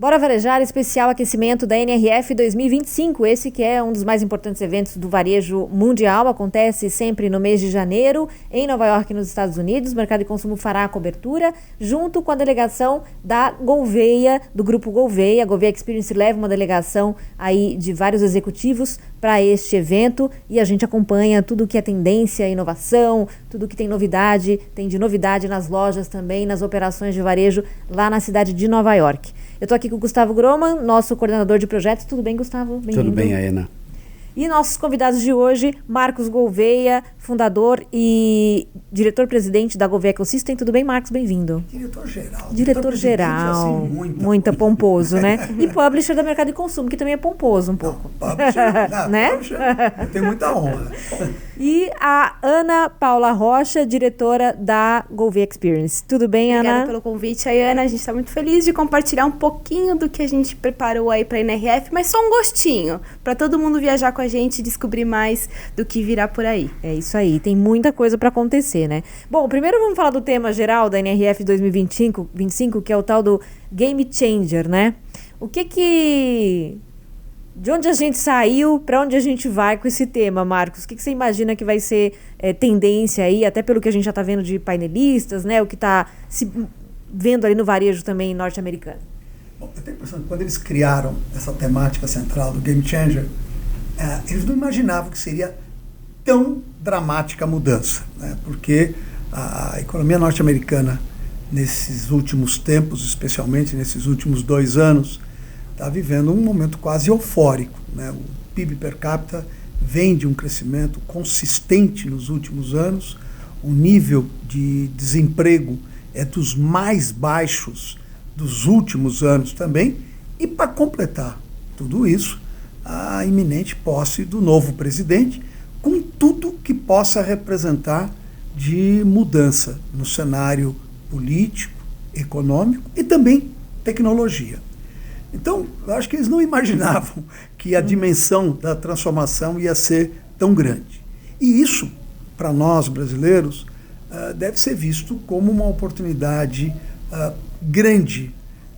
Bora Varejar, especial aquecimento da NRF 2025, esse que é um dos mais importantes eventos do varejo mundial, acontece sempre no mês de janeiro, em Nova York, nos Estados Unidos. O Mercado de Consumo fará a cobertura, junto com a delegação da Gouveia, do Grupo Gouveia. A Gouveia Experience leva uma delegação aí de vários executivos para este evento e a gente acompanha tudo que é tendência, inovação, tudo que tem novidade, tem de novidade nas lojas também, nas operações de varejo lá na cidade de Nova York. Eu estou aqui com o Gustavo Groman, nosso coordenador de projetos. Tudo bem, Gustavo? Bem-vindo. Tudo bem, Aena. E nossos convidados de hoje, Marcos Gouveia, fundador e diretor-presidente da Gouveia Ecosystem. Tudo bem, Marcos? Bem-vindo. Diretor-geral. Diretor-geral. Assim, muito pomposo, né? E publisher da Mercado de Consumo, que também é pomposo um pouco. Né? Publisher, eu tenho muita honra. E a Ana Paula Rocha, diretora da Gouveia Experience. Tudo bem, Ana? Obrigada pelo convite, Ana. A gente está muito feliz de compartilhar um pouquinho do que a gente preparou aí para a NRF, mas só um gostinho, para todo mundo viajar com a gente e descobrir mais do que virá por aí. É isso aí, tem muita coisa para acontecer, né? Bom, primeiro vamos falar do tema geral da NRF 2025, que é o tal do Game Changer, né? De onde a gente saiu, para onde a gente vai com esse tema, Marcos? O que você imagina que vai ser tendência aí, até pelo que a gente já está vendo de painelistas, né? O que está se vendo ali no varejo também norte-americano. Bom, eu tenho a impressão que quando eles criaram essa temática central do Game Changer, eles não imaginavam que seria tão dramática a mudança, né? Porque a economia norte-americana, nesses últimos tempos, especialmente nesses últimos 2 anos, está vivendo um momento quase eufórico, né? O PIB per capita vem de um crescimento consistente nos últimos anos, o nível de desemprego é dos mais baixos dos últimos anos também, e para completar tudo isso, a iminente posse do novo presidente, com tudo que possa representar de mudança no cenário político, econômico e também tecnologia. Então, eu acho que eles não imaginavam que a dimensão da transformação ia ser tão grande. E isso, para nós brasileiros, deve ser visto como uma oportunidade grande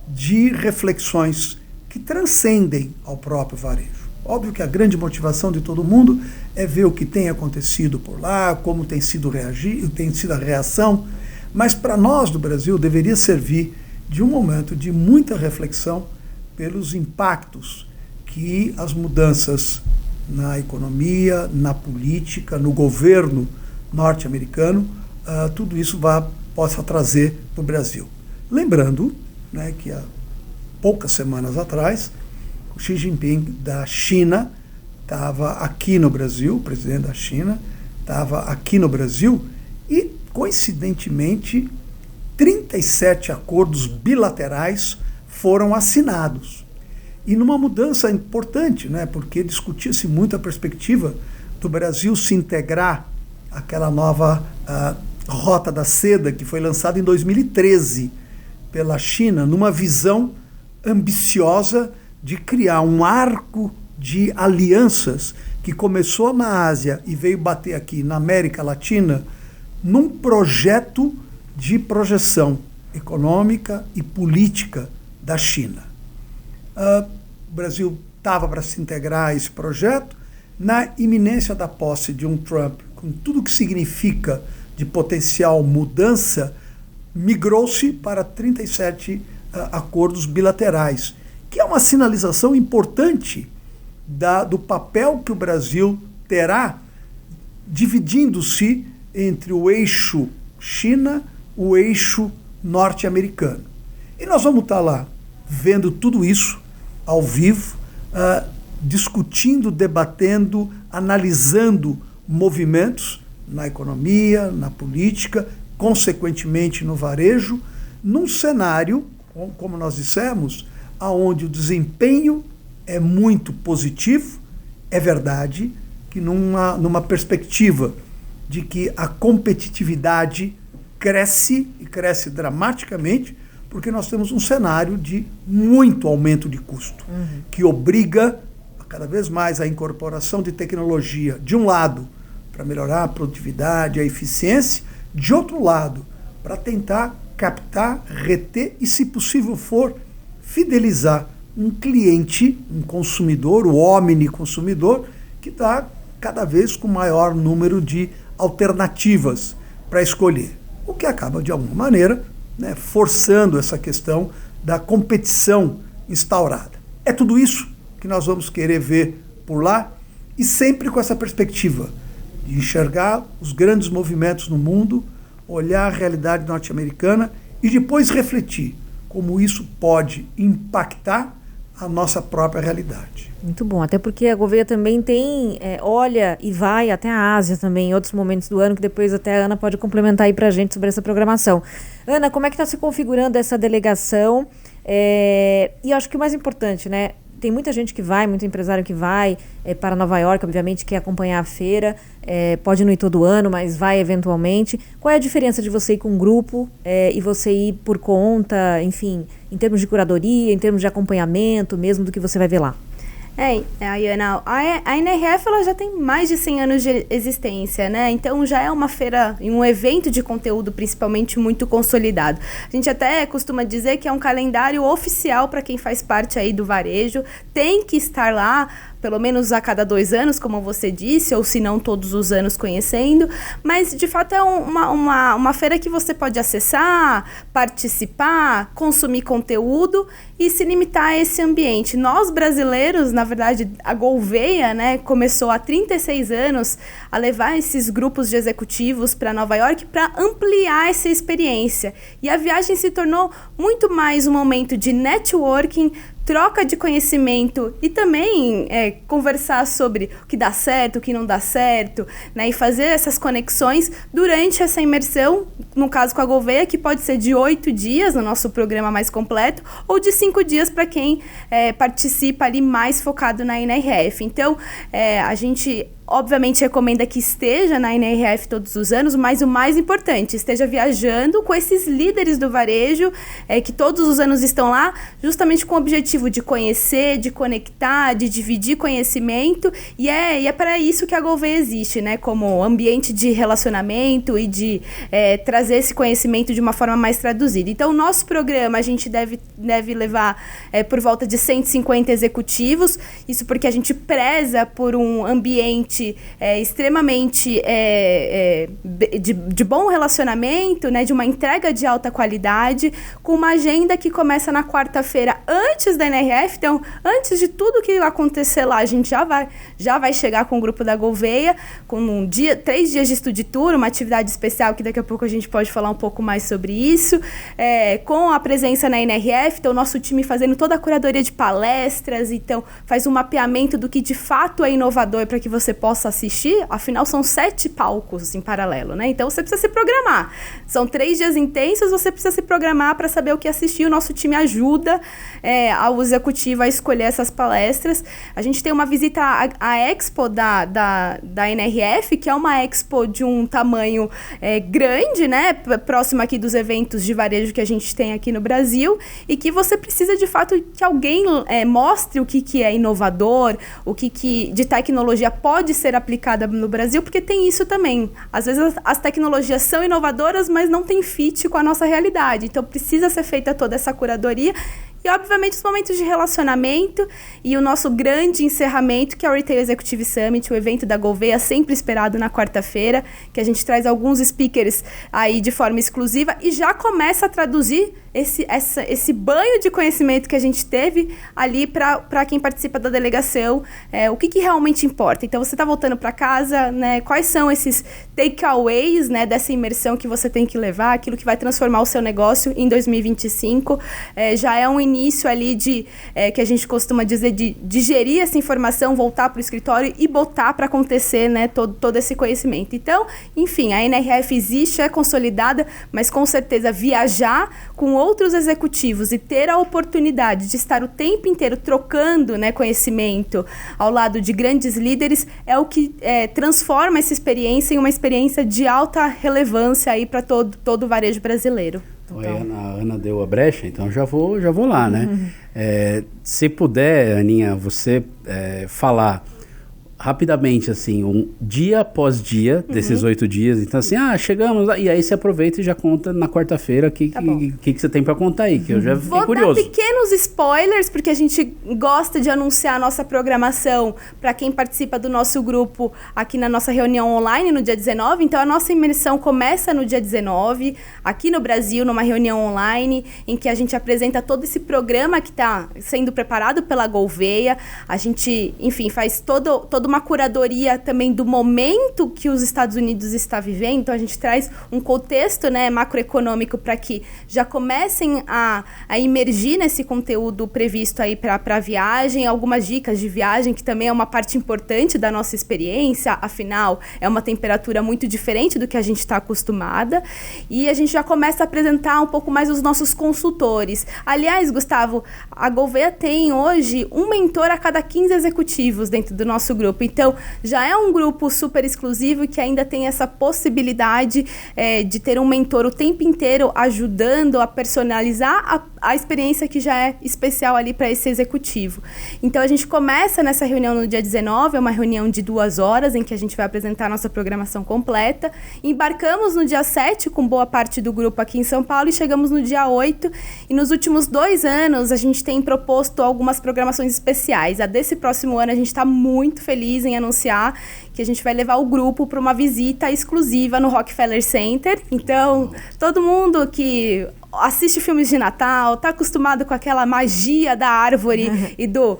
de reflexões que transcendem ao próprio varejo. Óbvio que a grande motivação de todo mundo é ver o que tem acontecido por lá, como tem sido a reação, mas para nós do Brasil deveria servir de um momento de muita reflexão pelos impactos que as mudanças na economia, na política, no governo norte-americano, tudo isso possa trazer para o Brasil. Lembrando, né, que há poucas semanas atrás, o Xi Jinping da China estava aqui no Brasil, o presidente da China estava aqui no Brasil e, coincidentemente, 37 acordos bilaterais foram assinados. E numa mudança importante, né, porque discutia-se muito a perspectiva do Brasil se integrar àquela nova Rota da Seda, que foi lançada em 2013 pela China, numa visão ambiciosa de criar um arco de alianças que começou na Ásia e veio bater aqui na América Latina, num projeto de projeção econômica e política da China. O Brasil estava para se integrar a esse projeto. Na iminência da posse de um Trump, com tudo que significa de potencial mudança, migrou-se para 37 acordos bilaterais, que é uma sinalização importante do papel que o Brasil terá, dividindo-se entre o eixo China, o eixo norte-americano. E nós vamos estar lá vendo tudo isso ao vivo, discutindo, debatendo, analisando movimentos na economia, na política, consequentemente no varejo, num cenário, como nós dissemos, onde o desempenho é muito positivo. É verdade que numa perspectiva de que a competitividade cresce e cresce dramaticamente, porque nós temos um cenário de muito aumento de custo, que obriga cada vez mais a incorporação de tecnologia, de um lado, para melhorar a produtividade, a eficiência, de outro lado, para tentar captar, reter e, se possível for, fidelizar um cliente, um consumidor, o omni-consumidor, que está cada vez com maior número de alternativas para escolher. O que acaba, de alguma maneira, né, forçando essa questão da competição instaurada. É tudo isso que nós vamos querer ver por lá, e sempre com essa perspectiva de enxergar os grandes movimentos no mundo, olhar a realidade norte-americana e depois refletir como isso pode impactar a nossa própria realidade. Muito bom, até porque a Gouveia também olha e vai até a Ásia também, em outros momentos do ano, que depois até a Ana pode complementar aí pra gente sobre essa programação. Ana, como é que está se configurando essa delegação? E eu acho que o mais importante, né? Tem muita gente que vai, muito empresário que vai para Nova York, obviamente quer acompanhar a feira, pode não ir todo ano, mas vai eventualmente. Qual é a diferença de você ir com um grupo e você ir por conta, enfim, em termos de curadoria, em termos de acompanhamento mesmo do que você vai ver lá? Ana, a NRF ela já tem mais de 100 anos de existência, né? Então já é uma feira, um evento de conteúdo principalmente muito consolidado. A gente até costuma dizer que é um calendário oficial para quem faz parte aí do varejo, tem que estar lá pelo menos a cada 2 anos, como você disse, ou se não todos os anos conhecendo, mas de fato é uma feira que você pode acessar, participar, consumir conteúdo e se limitar a esse ambiente. Nós brasileiros, na verdade, a Gouveia, né, começou há 36 anos a levar esses grupos de executivos para Nova York para ampliar essa experiência. E a viagem se tornou muito mais um momento de networking, troca de conhecimento e também conversar sobre o que dá certo, o que não dá certo, né, e fazer essas conexões durante essa imersão, no caso com a Gouveia, que pode ser de 8 dias no nosso programa mais completo, ou de 5 dias para quem participa ali mais focado na NRF. Então, a gente obviamente recomenda que esteja na NRF todos os anos, mas o mais importante, esteja viajando com esses líderes do varejo, que todos os anos estão lá, justamente com o objetivo de conhecer, de conectar, de dividir conhecimento, e é para isso que a Gouveia existe, né, como ambiente de relacionamento e de trazer esse conhecimento de uma forma mais traduzida. Então, o nosso programa, a gente deve levar por volta de 150 executivos, isso porque a gente preza por um ambiente extremamente de bom relacionamento, né, de uma entrega de alta qualidade, com uma agenda que começa na quarta-feira antes da NRF. Então, antes de tudo que acontecer lá, a gente já vai chegar com o grupo da Gouveia, com 3 dias de Study Tour, uma atividade especial que daqui a pouco a gente pode falar um pouco mais sobre isso, com a presença na NRF, então o nosso time fazendo toda a curadoria de palestras, então faz um mapeamento do que de fato é inovador para que você possa assistir. Afinal, são 7 palcos em paralelo, né? Então, você precisa se programar. São 3 dias intensos, você precisa se programar para saber o que assistir. O nosso time ajuda ao executivo a escolher essas palestras. A gente tem uma visita à Expo da NRF, que é uma Expo de um tamanho grande, né? Próximo aqui dos eventos de varejo que a gente tem aqui no Brasil, e que você precisa, de fato, que alguém mostre o que é inovador, o que de tecnologia pode ser aplicada no Brasil, porque tem isso também. Às vezes as tecnologias são inovadoras, mas não tem fit com a nossa realidade. Então precisa ser feita toda essa curadoria e, obviamente, os momentos de relacionamento e o nosso grande encerramento, que é o Retail Executive Summit, o evento da Gouveia, sempre esperado na quarta-feira, que a gente traz alguns speakers aí de forma exclusiva e já começa a traduzir esse banho de conhecimento que a gente teve ali para quem participa da delegação, o que realmente importa. Então, você está voltando para casa, né? Quais são esses takeaways, né, dessa imersão que você tem que levar, aquilo que vai transformar o seu negócio em 2025. Já é um início ali que a gente costuma dizer de digerir essa informação, voltar para o escritório e botar para acontecer, né, todo esse conhecimento. Então, enfim, a NRF existe, é consolidada, mas com certeza viajar com outros executivos e ter a oportunidade de estar o tempo inteiro trocando, né, conhecimento ao lado de grandes líderes é o que transforma essa experiência em uma experiência de alta relevância aí para todo o varejo brasileiro. A Ana deu a brecha, então já vou lá, né? Se puder, Aninha, você falar rapidamente, assim, um dia após dia, desses 8 dias. Então, assim, chegamos lá, e aí você aproveita e já conta na quarta-feira o que você tem para contar aí, que eu já fiquei curioso. Vou dar pequenos spoilers, porque a gente gosta de anunciar a nossa programação para quem participa do nosso grupo aqui na nossa reunião online no dia 19. Então, a nossa imersão começa no dia 19, aqui no Brasil, numa reunião online, em que a gente apresenta todo esse programa que está sendo preparado pela Gouveia. A gente, enfim, faz toda uma curadoria também do momento que os Estados Unidos está vivendo. Então, a gente traz um contexto, né, macroeconômico para que já comecem a imergir nesse conteúdo previsto aí para a viagem, algumas dicas de viagem, que também é uma parte importante da nossa experiência, afinal, é uma temperatura muito diferente do que a gente está acostumada. E a gente já começa a apresentar um pouco mais os nossos consultores. Aliás, Gustavo, a Gouveia tem hoje um mentor a cada 15 executivos dentro do nosso grupo. Então, já é um grupo super exclusivo que ainda tem essa possibilidade de ter um mentor o tempo inteiro ajudando a personalizar a experiência que já é especial ali para esse executivo. Então, a gente começa nessa reunião no dia 19, é uma reunião de 2 horas, em que a gente vai apresentar a nossa programação completa. Embarcamos no dia 7 com boa parte do grupo aqui em São Paulo e chegamos no dia 8. E nos últimos 2 anos, a gente tem proposto algumas programações especiais. A desse próximo ano, a gente está muito feliz em anunciar que a gente vai levar o grupo para uma visita exclusiva no Rockefeller Center. Então, todo mundo que assiste filmes de Natal, tá acostumado com aquela magia da árvore e do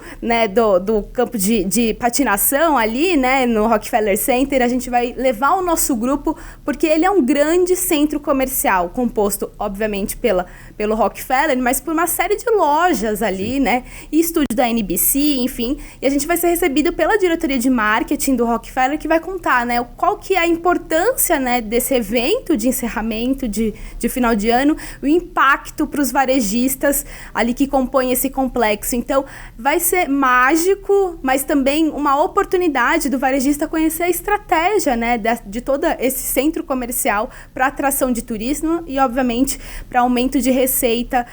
campo de patinação ali, né, no Rockefeller Center, a gente vai levar o nosso grupo, porque ele é um grande centro comercial, composto, obviamente, pelo Rockefeller, mas por uma série de lojas ali, né, e estúdio da NBC, enfim, e a gente vai ser recebido pela diretoria de marketing do Rockefeller, que vai contar, né, qual que é a importância, né, desse evento de encerramento de final de ano, o impacto para os varejistas ali que compõem esse complexo. Então, vai ser mágico, mas também uma oportunidade do varejista conhecer a estratégia, né, de todo esse centro comercial para atração de turismo e, obviamente, para aumento de receita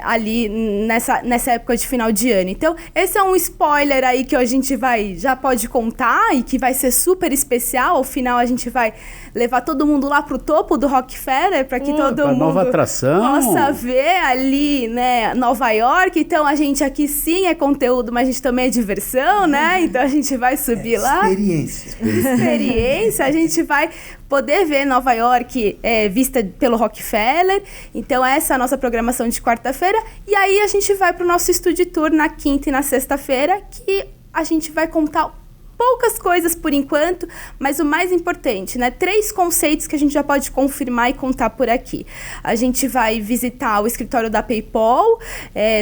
ali nessa época de final de ano. Então, esse é um spoiler aí que a gente já pode contar e que vai ser super especial. Ao final, a gente vai levar todo mundo lá para o topo do Rockefeller para que todo mundo nova atração possa ver ali, né, Nova York. Então, a gente aqui sim é conteúdo, mas a gente também é diversão, né? Então, a gente vai subir lá. Experiência. A gente vai poder ver Nova York vista pelo Rockefeller. Então, essa é a nossa programação de quarta-feira. E aí, a gente vai para o nosso Studio Tour na quinta e na sexta-feira, que a gente vai contar poucas coisas por enquanto, mas o mais importante, né? 3 conceitos que a gente já pode confirmar e contar por aqui. A gente vai visitar o escritório da PayPal,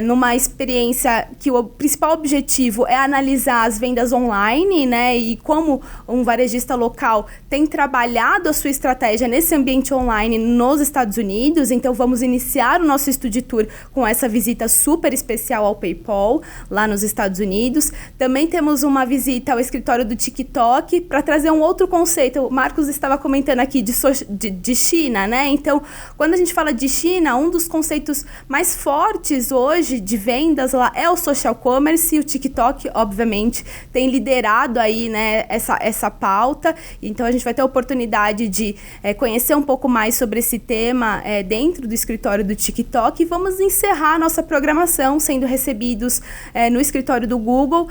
numa experiência que o principal objetivo é analisar as vendas online, né? E como um varejista local tem trabalhado a sua estratégia nesse ambiente online nos Estados Unidos. Então, vamos iniciar o nosso Studio Tour com essa visita super especial ao PayPal, lá nos Estados Unidos. Também temos uma visita ao escritório do TikTok para trazer um outro conceito. O Marcos estava comentando aqui de China, né? Então, quando a gente fala de China, um dos conceitos mais fortes hoje de vendas lá é o social commerce, e o TikTok, obviamente, tem liderado aí, né, essa pauta. Então, a gente vai ter a oportunidade de conhecer um pouco mais sobre esse tema dentro do escritório do TikTok, e vamos encerrar a nossa programação sendo recebidos no escritório do Google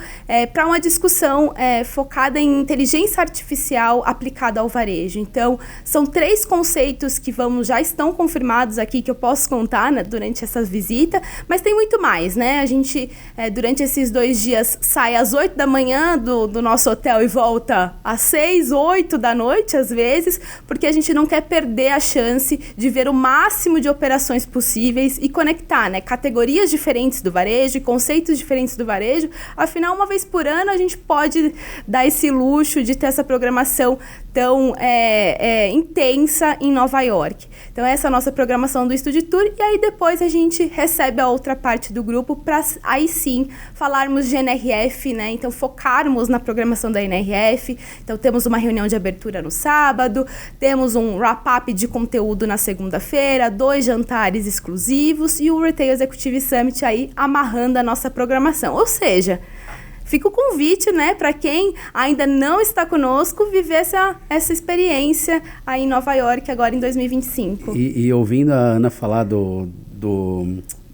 para uma discussão focada em inteligência artificial aplicada ao varejo. Então, são 3 conceitos que já estão confirmados aqui, que eu posso contar, né, durante essa visita, mas tem muito mais, né? A gente, durante esses 2 dias, sai às 8 da manhã do nosso hotel e volta às 6, 8 da noite, às vezes, porque a gente não quer perder a chance de ver o máximo de operações possíveis e conectar, né, categorias diferentes do varejo e conceitos diferentes do varejo. Afinal, uma vez por ano, a gente pode dar esse luxo de ter essa programação tão intensa em Nova York. Então, essa é a nossa programação do Studio Tour, e aí depois a gente recebe a outra parte do grupo para aí sim falarmos de NRF, né? Então, focarmos na programação da NRF. Então, temos uma reunião de abertura no sábado, temos um wrap-up de conteúdo na segunda-feira, 2 jantares exclusivos e o Retail Executive Summit aí amarrando a nossa programação. Ou seja, fica o convite, né, para quem ainda não está conosco, viver essa experiência aí em Nova York agora em 2025. E ouvindo a Ana falar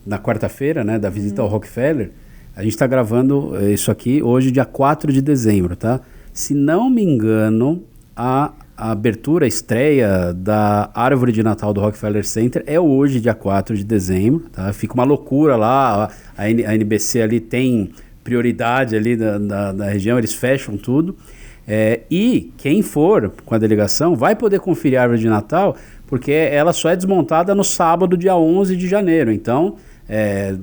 na quarta-feira, né, da visita ao Rockefeller, a gente está gravando isso aqui hoje, dia 4 de dezembro, tá? Se não me engano, a abertura, a estreia da árvore de Natal do Rockefeller Center é hoje, dia 4 de dezembro, tá? Fica uma loucura lá, a NBC ali tem prioridade ali da região, eles fecham tudo. E quem for com a delegação vai poder conferir a árvore de Natal, porque ela só é desmontada no sábado, dia 11 de janeiro. Então,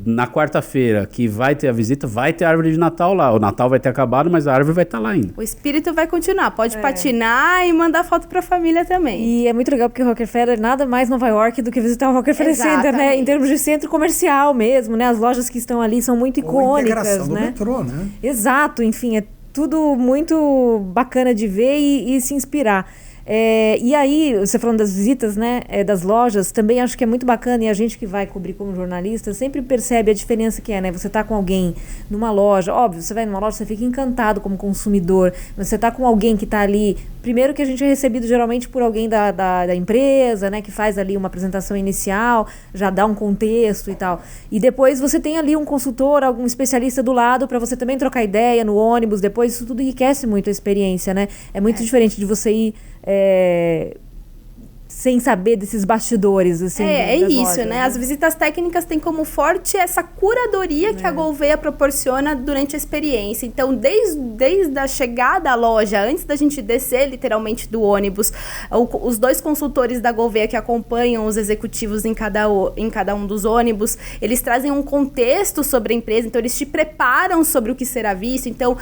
na quarta-feira que vai ter a visita, vai ter a árvore de Natal lá. O Natal vai ter acabado, mas a árvore vai estar lá ainda. O espírito vai continuar. Pode patinar e mandar foto para a família também. E é muito legal porque o Rockefeller nada mais Nova York do que visitar o Rockefeller Center, né? Em termos de centro comercial mesmo, né? As lojas que estão ali são muito icônicas, a integração né? do metrô, né? Exato, enfim, é tudo muito bacana de ver e se inspirar. E aí, você falando das visitas, né, das lojas, também acho que é muito bacana, e a gente que vai cobrir como jornalista sempre percebe a diferença que é, né? Você tá com alguém numa loja, óbvio, você vai numa loja, você fica encantado como consumidor, mas você tá com alguém que tá ali, primeiro que a gente é recebido geralmente por alguém da empresa, né, que faz ali uma apresentação inicial, já dá um contexto e tal, e depois você tem ali um consultor, algum especialista do lado para você também trocar ideia no ônibus, depois isso tudo enriquece muito a experiência, né? É muito diferente de você ir sem saber desses bastidores, assim. Isso, lojas, né? As visitas técnicas têm como forte essa curadoria que a Gouveia proporciona durante a experiência. Então, desde a chegada à loja, antes da gente descer literalmente do ônibus, os dois consultores da Gouveia que acompanham os executivos em cada um dos ônibus, eles trazem um contexto sobre a empresa, então eles te preparam sobre o que será visto. Então,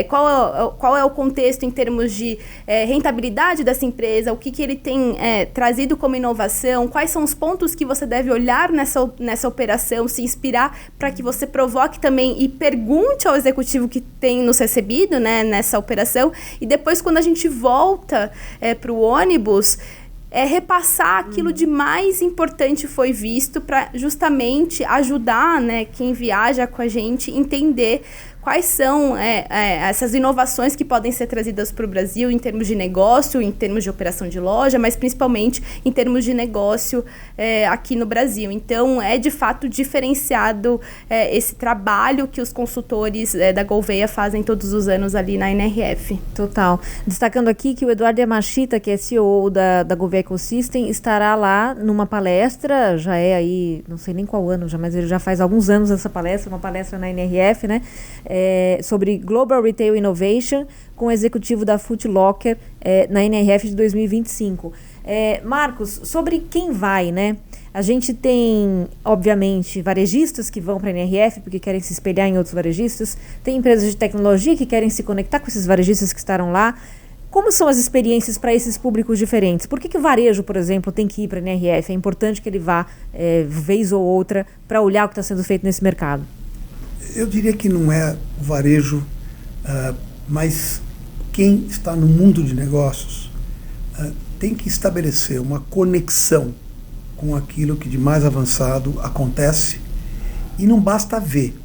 qual é o contexto em termos de rentabilidade dessa empresa, o que ele tem trazido como inovação, quais são os pontos que você deve olhar nessa operação, se inspirar para que você provoque também e pergunte ao executivo que tem nos recebido, né, nessa operação. E depois, quando a gente volta para o ônibus, repassar aquilo de mais importante foi visto para justamente ajudar, né, quem viaja com a gente entender quais são essas inovações que podem ser trazidas para o Brasil em termos de negócio, em termos de operação de loja, mas principalmente em termos de negócio aqui no Brasil. Então, é de fato diferenciado esse trabalho que os consultores da Gouveia fazem todos os anos ali na NRF. Total. Destacando aqui que o Eduardo Yamashita, que é CEO da Gouveia Ecosystem, estará lá numa palestra, já é aí, não sei nem qual ano já, mas ele já faz alguns anos essa palestra, uma palestra na NRF, né? Sobre Global Retail Innovation, com o executivo da Foot Locker na NRF de 2025. Marcos, sobre quem vai, né? A gente tem, obviamente, varejistas que vão para a NRF porque querem se espelhar em outros varejistas, tem empresas de tecnologia que querem se conectar com esses varejistas que estarão lá. Como são as experiências para esses públicos diferentes? Por que o varejo, por exemplo, tem que ir para a NRF? É importante que ele vá, vez ou outra, para olhar o que está sendo feito nesse mercado. Eu diria que não é o varejo, mas quem está no mundo de negócios tem que estabelecer uma conexão com aquilo que de mais avançado acontece, e não basta ver,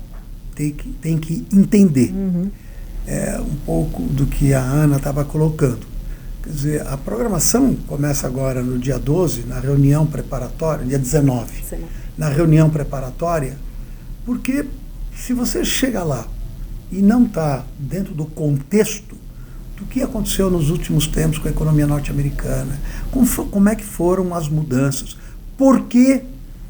tem que entender. Um pouco do que a Ana estava colocando. Quer dizer, a programação começa agora no dia 12, na reunião preparatória, dia 19, na reunião preparatória, porque se você chega lá e não está dentro do contexto do que aconteceu nos últimos tempos com a economia norte-americana, como é que foram as mudanças, por que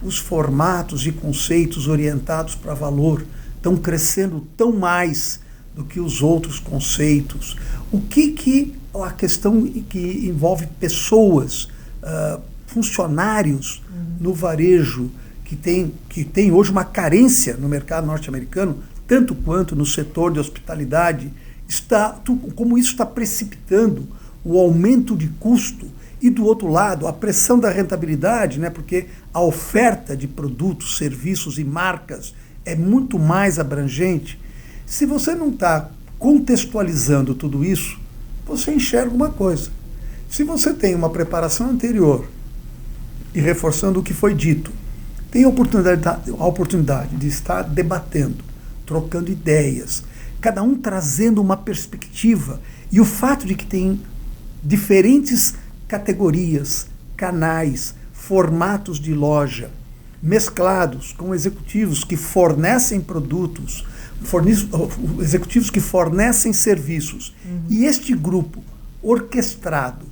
os formatos e conceitos orientados para valor estão crescendo tão mais do que os outros conceitos, o que a questão que envolve pessoas, funcionários no varejo, que tem hoje uma carência no mercado norte-americano, tanto quanto no setor de hospitalidade, como isso está precipitando o aumento de custo e, do outro lado, a pressão da rentabilidade, né, porque a oferta de produtos, serviços e marcas é muito mais abrangente. Se você não está contextualizando tudo isso, você enxerga uma coisa. Se você tem uma preparação anterior e reforçando o que foi dito, tem a oportunidade de estar debatendo, trocando ideias, cada um trazendo uma perspectiva. E o fato de que tem diferentes categorias, canais, formatos de loja, mesclados com executivos que fornecem produtos, executivos que fornecem serviços. E este grupo orquestrado,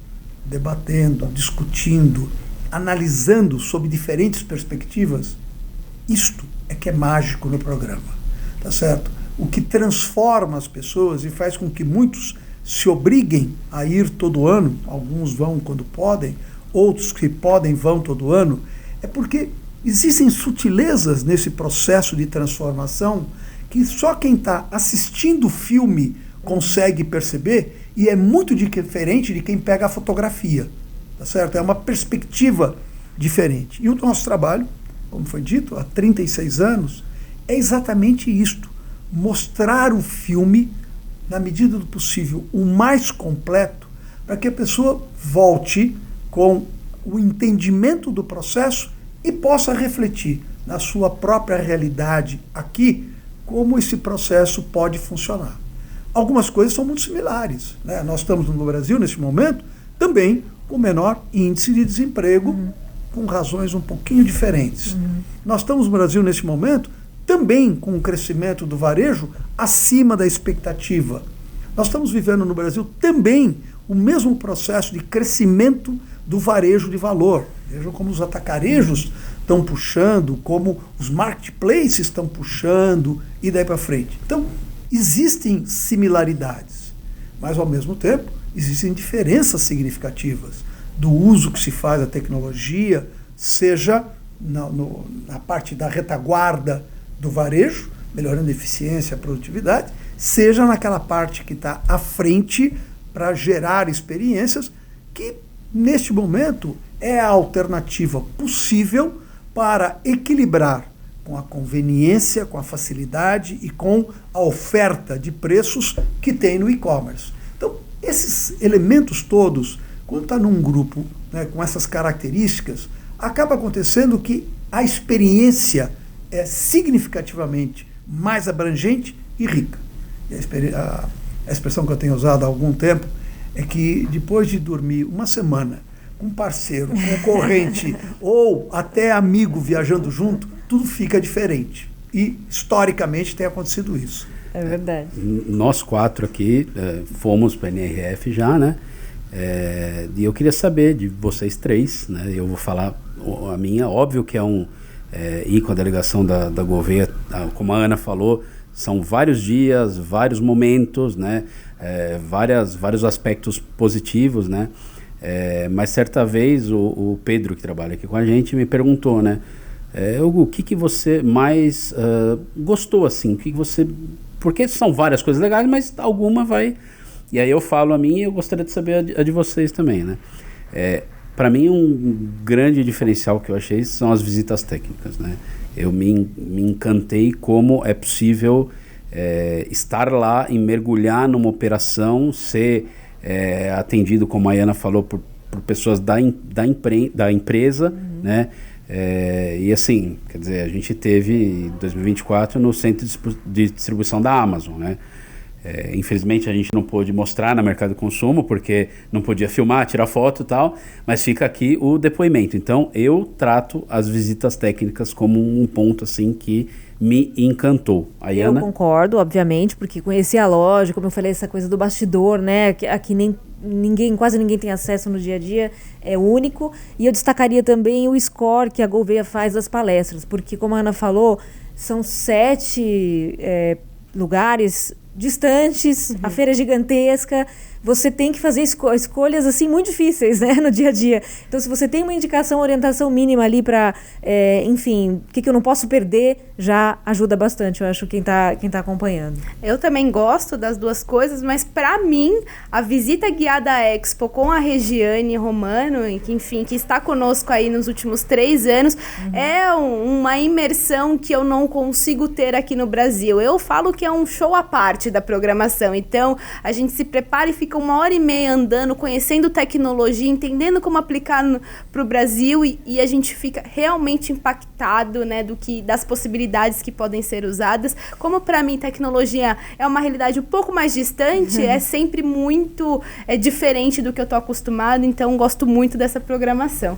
debatendo, discutindo, analisando sob diferentes perspectivas, isto é que é mágico no programa, tá certo? O que transforma as pessoas e faz com que muitos se obriguem a ir todo ano, alguns vão quando podem, outros que podem vão todo ano, é porque existem sutilezas nesse processo de transformação que só quem está assistindo o filme consegue perceber, e é muito diferente de quem pega a fotografia, tá certo? É uma perspectiva diferente. E o nosso trabalho, como foi dito, há 36 anos, é exatamente isto: mostrar o filme, na medida do possível, o mais completo, para que a pessoa volte com o entendimento do processo e possa refletir na sua própria realidade aqui, como esse processo pode funcionar. Algumas coisas são muito similares, né? Nós estamos no Brasil, nesse momento, também com menor índice de desemprego, com razões um pouquinho diferentes. Nós estamos no Brasil, nesse momento, também com um crescimento do varejo acima da expectativa. Nós estamos vivendo no Brasil também o mesmo processo de crescimento do varejo de valor. Vejam como os atacarejos estão puxando, como os marketplaces estão puxando, e daí para frente. Então, existem similaridades, mas, ao mesmo tempo, existem diferenças significativas do uso que se faz da tecnologia, seja na parte da retaguarda do varejo, melhorando a eficiência, a produtividade, seja naquela parte que está à frente para gerar experiências que, neste momento, é a alternativa possível para equilibrar com a conveniência, com a facilidade e com a oferta de preços que tem no e-commerce. Então, esses elementos todos, quando está num grupo, né, com essas características, acaba acontecendo que a experiência é significativamente mais abrangente e rica. E a expressão que eu tenho usado há algum tempo é que, depois de dormir uma semana com um parceiro, concorrente ou até amigo viajando junto, tudo fica diferente. E, historicamente, tem acontecido isso. É verdade. Nós 4 aqui fomos para a NRF já, né? E eu queria saber de vocês 3, né? Eu vou falar a minha, óbvio que ir com a delegação da Gouveia, como a Ana falou, são vários dias, vários momentos, né? Vários aspectos positivos, né? Mas certa vez o Pedro, que trabalha aqui com a gente, me perguntou, né? O que você mais gostou, assim? Porque são várias coisas legais, mas alguma vai... E aí eu falo a minha e eu gostaria de saber a de vocês também, né? Para mim, um grande diferencial que eu achei são as visitas técnicas, né? Eu me encantei como é possível estar lá e mergulhar numa operação, ser atendido, como a Ana falou, por pessoas da empresa, né? E assim, quer dizer, a gente teve em 2024 no centro de distribuição da Amazon, né? Infelizmente a gente não pôde mostrar no mercado de consumo porque não podia filmar, tirar foto e tal, mas fica aqui o depoimento. Então eu trato as visitas técnicas como um ponto assim que me encantou. Eu concordo, obviamente, porque conheci a loja, como eu falei, essa coisa do bastidor, né? Aqui quase ninguém tem acesso no dia a dia, é único. E eu destacaria também o score que a Gouveia faz das palestras, porque, como a Ana falou, são 7 lugares distantes, a feira é gigantesca, você tem que fazer escolhas assim muito difíceis, né, no dia a dia. Então, se você tem uma indicação, orientação mínima ali para, enfim, o que eu não posso perder, já ajuda bastante, eu acho, quem tá acompanhando. Eu também gosto das duas coisas, mas para mim, a visita guiada à Expo com a Regiane Romano, que está conosco aí nos últimos 3 anos, é uma imersão que eu não consigo ter aqui no Brasil. Eu falo que é um show à parte da programação, então a gente se prepara e fica fica 1h30 andando, conhecendo tecnologia, entendendo como aplicar para o Brasil e a gente fica realmente impactado, né, das possibilidades que podem ser usadas. Como para mim tecnologia é uma realidade um pouco mais distante, é sempre muito diferente do que eu estou acostumado, então gosto muito dessa programação.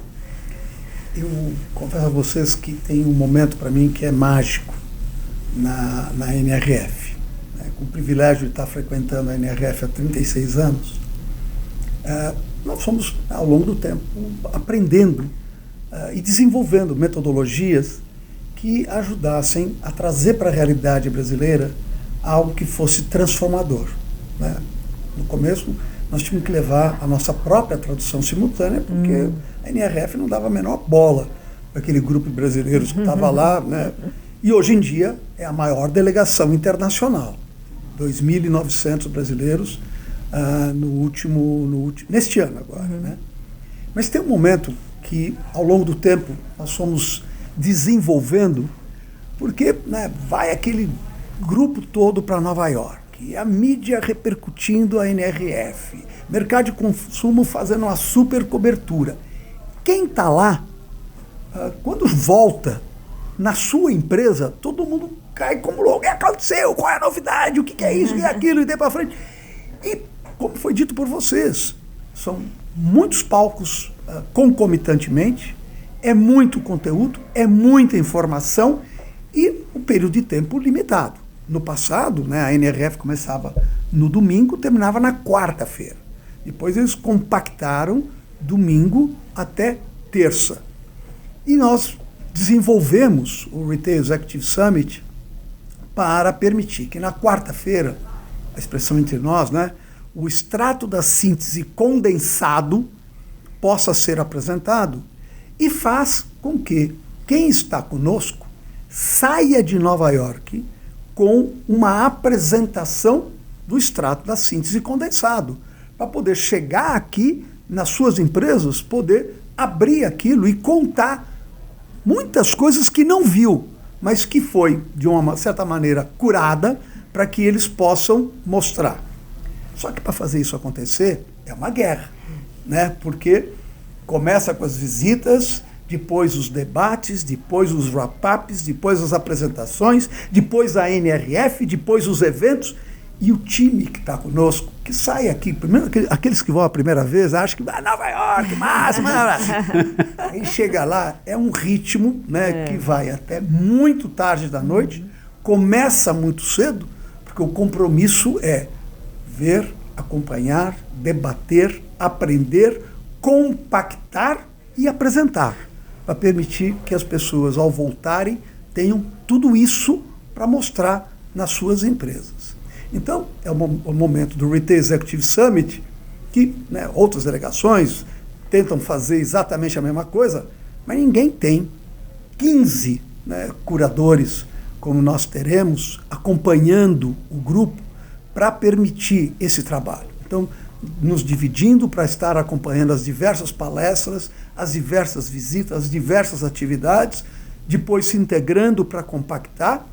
Eu confesso a vocês que tem um momento para mim que é mágico na NRF. Com o privilégio de estar frequentando a NRF há 36 anos, nós fomos, ao longo do tempo, aprendendo e desenvolvendo metodologias que ajudassem a trazer para a realidade brasileira algo que fosse transformador, né? No começo, nós tínhamos que levar a nossa própria tradução simultânea, porque a NRF não dava a menor bola para aquele grupo de brasileiros que estava lá, né? E hoje em dia é a maior delegação internacional. 2.900 brasileiros neste ano agora. Né? Mas tem um momento que, ao longo do tempo, nós fomos desenvolvendo, porque, né, vai aquele grupo todo para Nova York, a mídia repercutindo a NRF, mercado de consumo fazendo uma super cobertura. Quem está lá, quando volta na sua empresa, todo mundo cai como louco. O que aconteceu? Qual é a novidade? O que é isso? O que é aquilo? E daí para frente. E, como foi dito por vocês, são muitos palcos concomitantemente, é muito conteúdo, é muita informação e um período de tempo limitado. No passado, né, a NRF começava no domingo, terminava na quarta-feira. Depois eles compactaram domingo até terça. E nós desenvolvemos o Retail Executive Summit para permitir que na quarta-feira, a expressão entre nós, né, o extrato da síntese condensado possa ser apresentado e faz com que quem está conosco saia de Nova York com uma apresentação do extrato da síntese condensado, para poder chegar aqui nas suas empresas, poder abrir aquilo e contar muitas coisas que não viu, mas que foi, de uma certa maneira, curada para que eles possam mostrar. Só que para fazer isso acontecer, é uma guerra, né? Porque começa com as visitas, depois os debates, depois os wrap-ups, depois as apresentações, depois a NRF, depois os eventos, e o time que está conosco, que sai aqui, primeiro aqueles que vão a primeira vez, acham que vai Nova York, máximo, aí chega lá, é um ritmo, né, que vai até muito tarde da noite, começa muito cedo, porque o compromisso é ver, acompanhar, debater, aprender, compactar e apresentar, para permitir que as pessoas, ao voltarem, tenham tudo isso para mostrar nas suas empresas. Então, é o momento do Retail Executive Summit, que, né, outras delegações tentam fazer exatamente a mesma coisa, mas ninguém tem 15, né, curadores, como nós teremos, acompanhando o grupo para permitir esse trabalho. Então, nos dividindo para estar acompanhando as diversas palestras, as diversas visitas, as diversas atividades, depois se integrando para compactar,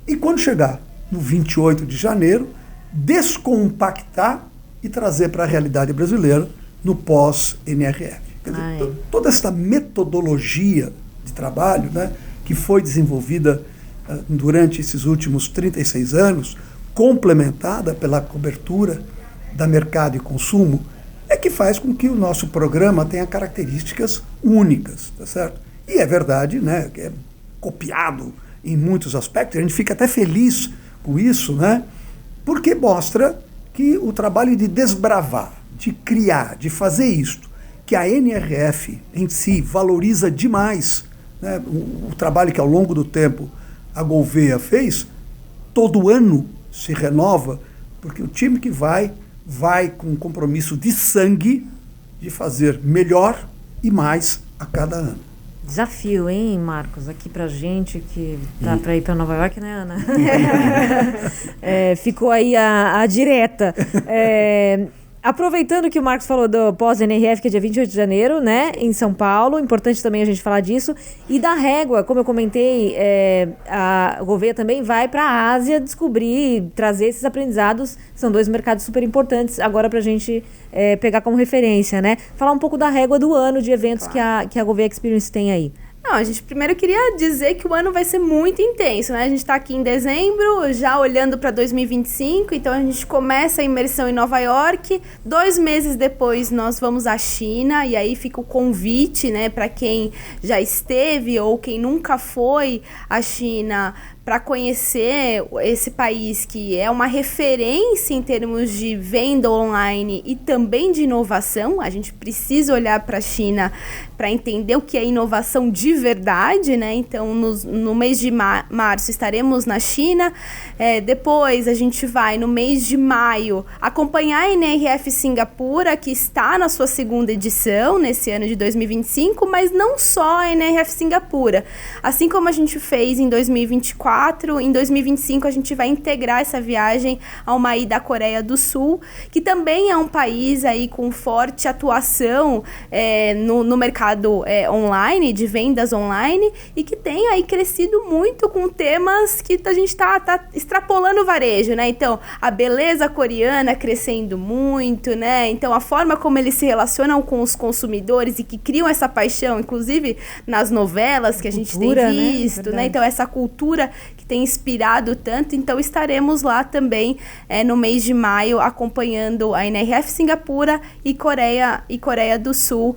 e quando chegar no 28 de janeiro, descompactar e trazer para a realidade brasileira no pós-NRF. Quer dizer, toda essa metodologia de trabalho, né, que foi desenvolvida durante esses últimos 36 anos, complementada pela cobertura da mercado e consumo, é que faz com que o nosso programa tenha características únicas, tá certo? E é verdade, né, que é copiado em muitos aspectos, a gente fica até feliz com isso, né? Porque mostra que o trabalho de desbravar, de criar, de fazer isto, que a NRF em si valoriza demais, né? O trabalho que ao longo do tempo a Gouveia fez, todo ano se renova, porque o time que vai com um compromisso de sangue de fazer melhor e mais a cada ano. Desafio, hein, Marcos? Aqui pra gente que tá para ir para Nova York, né, Ana? Ficou aí a direta. Aproveitando que o Marcos falou do pós-NRF, que é dia 28 de janeiro, né, em São Paulo, importante também a gente falar disso, e da régua, como eu comentei, a Gouveia também vai para a Ásia descobrir, trazer esses aprendizados, são 2 mercados super importantes agora para a gente pegar como referência, né? Falar um pouco da régua do ano de eventos que a Gouveia Experience tem aí. Não, a gente primeiro queria dizer que o ano vai ser muito intenso, né? A gente está aqui em dezembro, já olhando para 2025, então a gente começa a imersão em Nova York. 2 meses depois nós vamos à China, e aí fica o convite, né, para quem já esteve ou quem nunca foi à China, para conhecer esse país que é uma referência em termos de venda online e também de inovação. A gente precisa olhar para a China para entender o que é inovação de verdade, né? Então, no mês de março estaremos na China. Depois a gente vai, no mês de maio, acompanhar a NRF Singapura, que está na sua 2ª edição, nesse ano de 2025, mas não só a NRF Singapura. Assim como a gente fez em 2024, em 2025 a gente vai integrar essa viagem ao Maí da Coreia do Sul, que também é um país aí com forte atuação no mercado online, de vendas online, e que tem aí crescido muito com temas que a gente tá extrapolando o varejo, né? Então, a beleza coreana crescendo muito, né? Então, a forma como eles se relacionam com os consumidores e que criam essa paixão, inclusive nas novelas que a gente tem visto, né? Então, essa cultura que tem inspirado tanto. Então, estaremos lá também no mês de maio acompanhando a NRF Singapura e Coreia do Sul,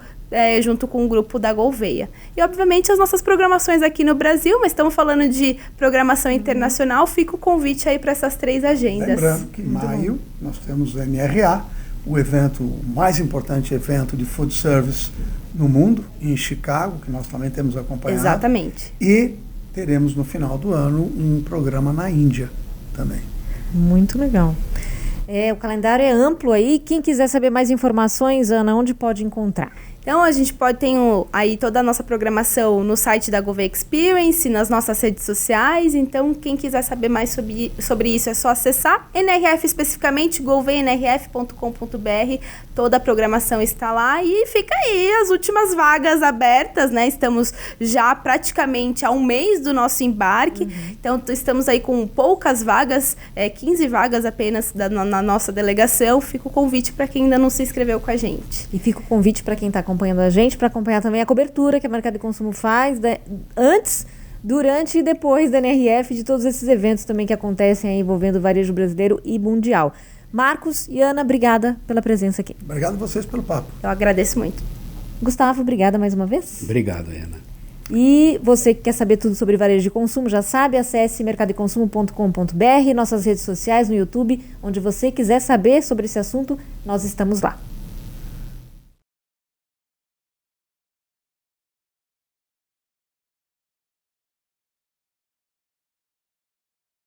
junto com o grupo da Gouveia. E, obviamente, as nossas programações aqui no Brasil, mas estamos falando de programação internacional, fica o convite aí para essas 3 agendas. Lembrando que em maio nós temos o NRA, o mais importante evento de food service no mundo, em Chicago, que nós também temos acompanhado. Exatamente. E teremos no final do ano um programa na Índia também. Muito legal. O calendário é amplo aí. Quem quiser saber mais informações, Ana, onde pode encontrar? Então, a gente pode ter aí toda a nossa programação no site da Gouveia Experience, nas nossas redes sociais. Então, quem quiser saber mais sobre isso, é só acessar. NRF especificamente, gouveianrf.com.br. Toda a programação está lá e fica aí as últimas vagas abertas, né? Estamos já praticamente há um mês do nosso embarque. Então, estamos aí com poucas vagas, 15 vagas apenas na nossa delegação. Fica o convite para quem ainda não se inscreveu com a gente. E fica o convite para quem está acompanhando a gente, para acompanhar também a cobertura que a Mercado de Consumo faz antes, durante e depois da NRF, de todos esses eventos também que acontecem aí envolvendo o varejo brasileiro e mundial. Marcos e Ana, obrigada pela presença aqui. Obrigado a vocês pelo papo. Eu agradeço muito. Gustavo, obrigada mais uma vez. Obrigado, Ana. E você que quer saber tudo sobre varejo de consumo, já sabe, acesse mercadodeconsumo.com.br, nossas redes sociais no YouTube, onde você quiser saber sobre esse assunto, nós estamos lá.